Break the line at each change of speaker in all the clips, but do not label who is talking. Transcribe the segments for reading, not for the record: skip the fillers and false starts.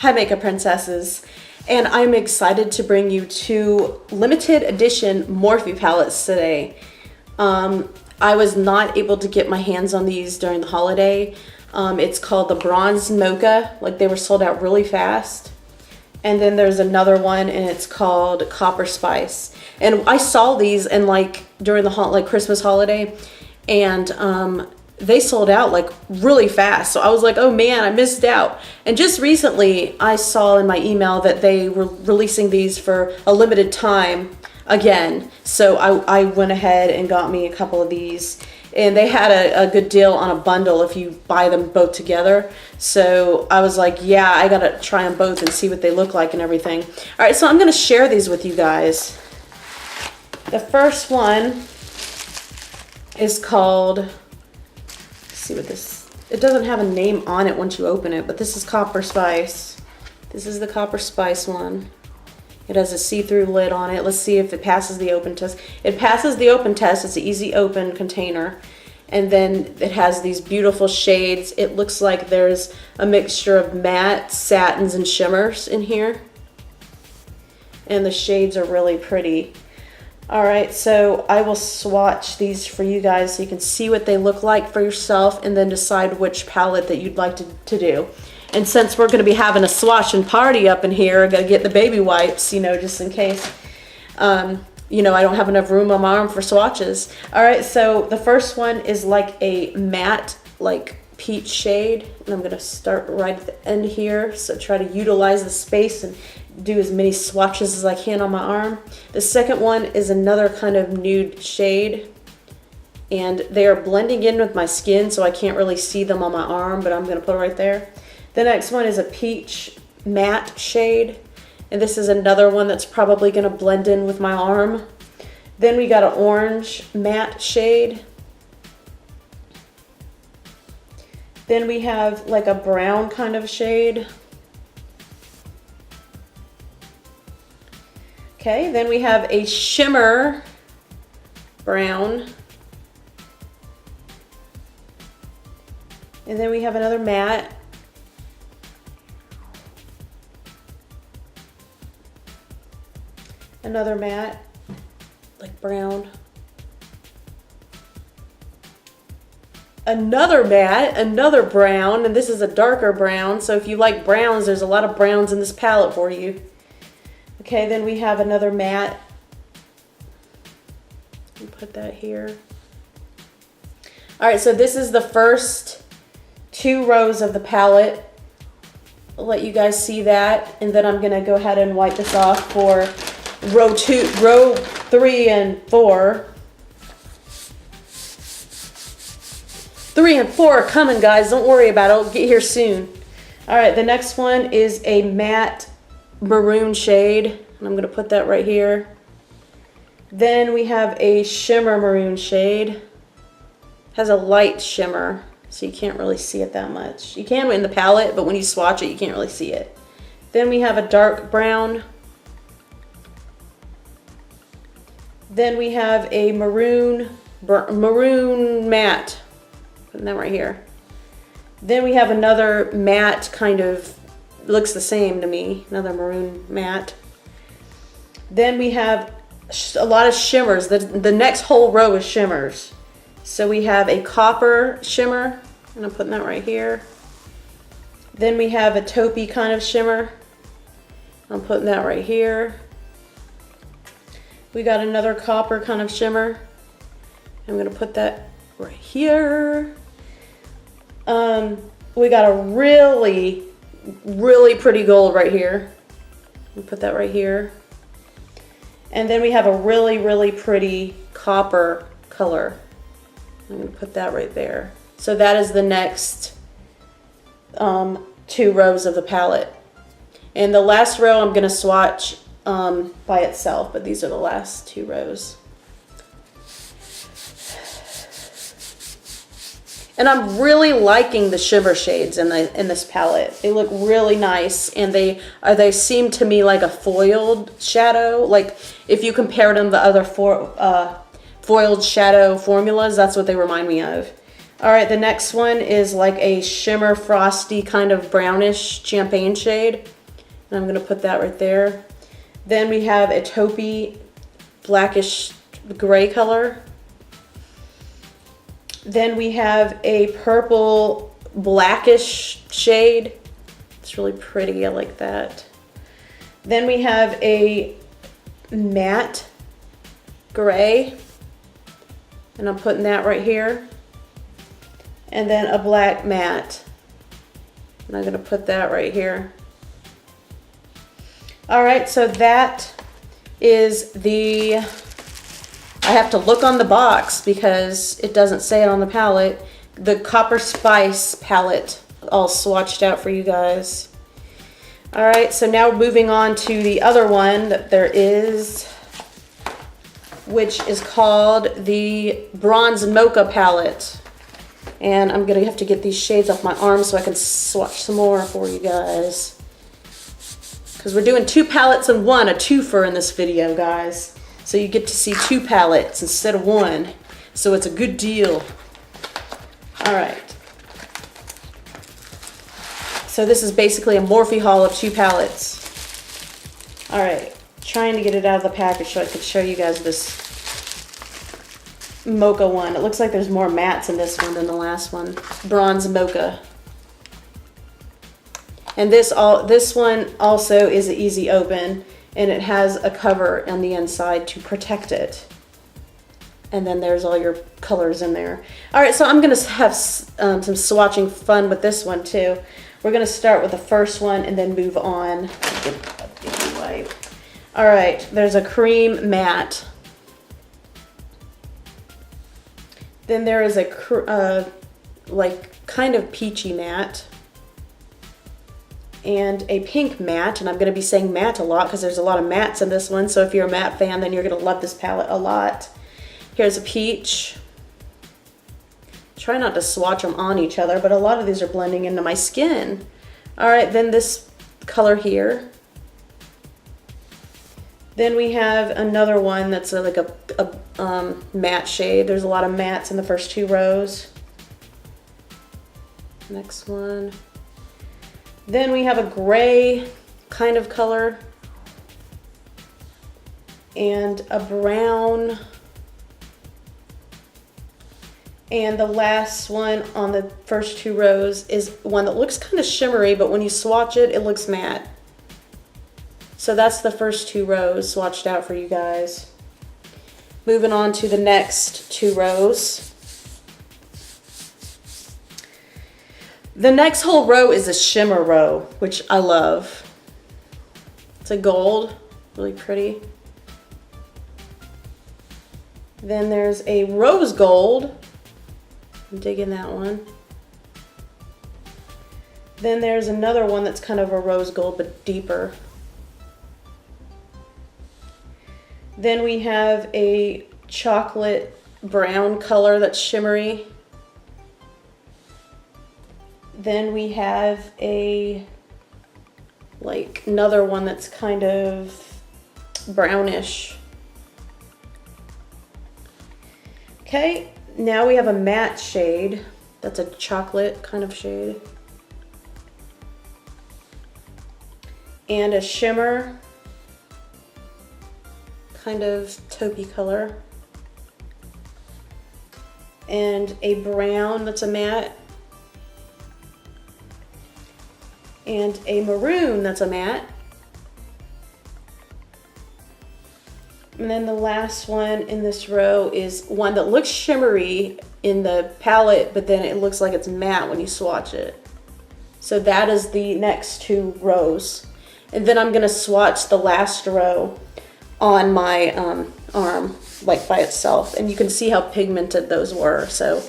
Hi Makeup Princesses, and I'm excited to bring you two limited edition Morphe palettes today. I was not able to get my hands on these during the holiday. It's called the Bronze Mocha, like they were sold out really fast. And then there's another one and it's called Copper Spice. And I saw these in during the Christmas holiday, and they sold out like really fast. So I was like, oh man, I missed out. And just recently I saw in my email that they were releasing these for a limited time again. So I went ahead and got me a couple of these, and they had a good deal on a bundle if you buy them both together. So I was like, yeah, I gotta try them both and see what they look like and everything. All right, so I'm gonna share these with you guys. The first one is called, see what this, it doesn't have a name on it once you open it, but this is Copper Spice. This is the Copper Spice one. It has a see-through lid on it. Let's see if it passes the open test. It passes the open test. It's an easy open container. And then it has these beautiful shades. It looks like there's a mixture of matte, satins, and shimmers in here. And the shades are really pretty. All right, so I will swatch these for you guys so you can see what they look like for yourself and then decide which palette that you'd like to do. And since we're gonna be having a swatch and party up in here, I gotta get the baby wipes, just in case, I don't have enough room on my arm for swatches. All right, so the first one is like a matte, peach shade. And I'm gonna start right at the end here. So try to utilize the space and do as many swatches as I can on my arm. The second one is another kind of nude shade, and they are blending in with my skin, so I can't really see them on my arm, but I'm gonna put it right there. The next one is a peach matte shade, and this is another one that's probably gonna blend in with my arm. Then we got an orange matte shade. Then we have like a brown kind of shade. Okay, then we have a shimmer brown. And then we have another matte. Another matte, like brown. Another matte, another brown, and this is a darker brown. So if you like browns, there's a lot of browns in this palette for you. Okay, then we have another matte. Let me put that here. All right, so this is the first two rows of the palette. I'll let you guys see that, and then I'm gonna go ahead and wipe this off for row 3 and 4. 3 and 4 are coming, guys. Don't worry about it. It'll get here soon. All right, the next one is a matte maroon shade, and I'm going to put that right here. Then we have a shimmer maroon shade. Has a light shimmer, so you can't really see it that much. You can in the palette, but when you swatch it, you can't really see it. Then we have a dark brown. Then we have a maroon matte. Putting that right here. Then we have another matte, kind of looks the same to me. Another maroon matte. Then we have a lot of shimmers. The next whole row is shimmers. So we have a copper shimmer, and I'm putting that right here. Then we have a taupey kind of shimmer. I'm putting that right here. We got another copper kind of shimmer. I'm gonna put that right here. We got a really pretty gold right here. We'll put that right here. And then we have a really pretty copper color. I'm gonna put that right there. So that is the next 2 rows of the palette. And the last row I'm gonna swatch by itself, but these are the last 2 rows. And I'm really liking the shimmer shades in this palette. They look really nice, and they seem to me like a foiled shadow. Like if you compare them to other foiled shadow formulas, that's what they remind me of. All right, the next one is like a shimmer frosty kind of brownish champagne shade. And I'm gonna put that right there. Then we have a taupey blackish gray color. Then we have a purple blackish shade. It's really pretty, I like that. Then we have a matte gray, and I'm putting that right here. And then a black matte, and I'm gonna put that right here. All right, so that is the, I have to look on the box because it doesn't say it on the palette, the Copper Spice palette, all swatched out for you guys. All right, so now moving on to the other one that there is, which is called the Bronze Mocha palette. And I'm gonna have to get these shades off my arm so I can swatch some more for you guys. Because we're doing 2 palettes in one, a twofer in this video, guys. So you get to see 2 palettes instead of 1. So it's a good deal. All right. So this is basically a Morphe haul of 2 palettes. All right, trying to get it out of the package so I could show you guys this Mocha one. It looks like there's more mattes in this one than the last one. Bronze Mocha. And this one also is an easy open, and it has a cover on the inside to protect it. And then there's all your colors in there. All right, so I'm gonna have some swatching fun with this one too. We're gonna start with the first one and then move on. All right, there's a cream matte. Then there is a like kind of peachy matte. And a pink matte, and I'm going to be saying matte a lot because there's a lot of mattes in this one, so if you're a matte fan, then you're going to love this palette a lot. Here's a peach. Try not to swatch them on each other, but a lot of these are blending into my skin. All right, then this color here. Then we have another one that's like a matte shade. There's a lot of mattes in the first 2 rows. Next one. Then we have a gray kind of color and a brown. And the last one on the first 2 rows is one that looks kind of shimmery, but when you swatch it, it looks matte. So that's the first 2 rows swatched out for you guys. Moving on to the next 2 rows. The next whole row is a shimmer row, which I love. It's a gold, really pretty. Then there's a rose gold. I'm digging that one. Then there's another one that's kind of a rose gold, but deeper. Then we have a chocolate brown color that's shimmery. Then we have another one that's kind of brownish. Okay, now we have a matte shade. That's a chocolate kind of shade. And a shimmer, kind of taupey color. And a brown that's a matte. And a maroon that's a matte. And then the last one in this row is one that looks shimmery in the palette, but then it looks like it's matte when you swatch it. So that is the next 2 rows. And then I'm gonna swatch the last row on my arm, like by itself. And you can see how pigmented those were. So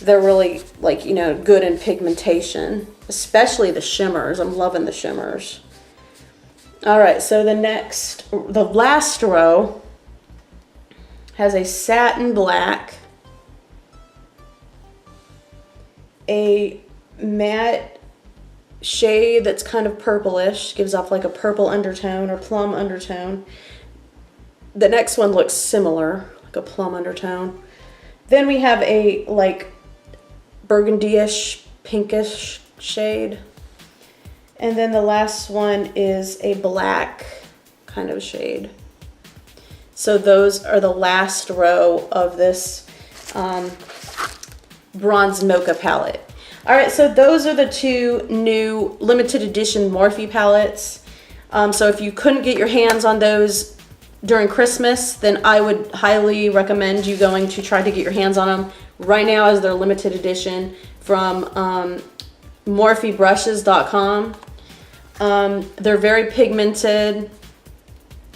they're really like, you know, good in pigmentation, especially the shimmers. I'm loving the shimmers. All right, so the last row has a satin black, a matte shade that's kind of purplish, gives off like a purple undertone or plum undertone. The next one looks similar, like a plum undertone. Then we have a like burgundy-ish, pinkish shade. And then the last one is a black kind of shade. So those are the last row of this bronze mocha palette. All right, so those are the two new limited edition Morphe palettes. So if you couldn't get your hands on those during Christmas, then I would highly recommend you going to try to get your hands on them right now as their limited edition from morphebrushes.com. They're very pigmented.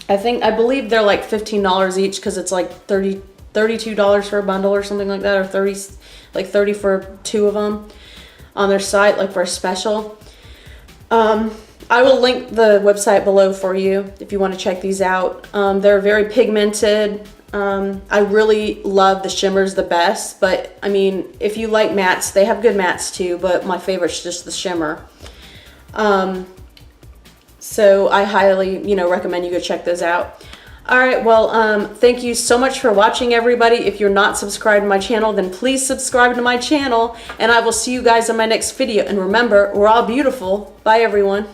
I believe they're like $15 each because it's like $32 for a bundle or something like that, or 30 for two of them on their site, like for a special. I will link the website below for you if you want to check these out. They're very pigmented. I really love the shimmers the best, but I mean, if you like mattes, they have good mattes too, but my favorite's just the shimmer. So I highly, recommend you go check those out. All right, well, thank you so much for watching, everybody. If you're not subscribed to my channel, then please subscribe to my channel, and I will see you guys in my next video. And remember, we're all beautiful. Bye, everyone.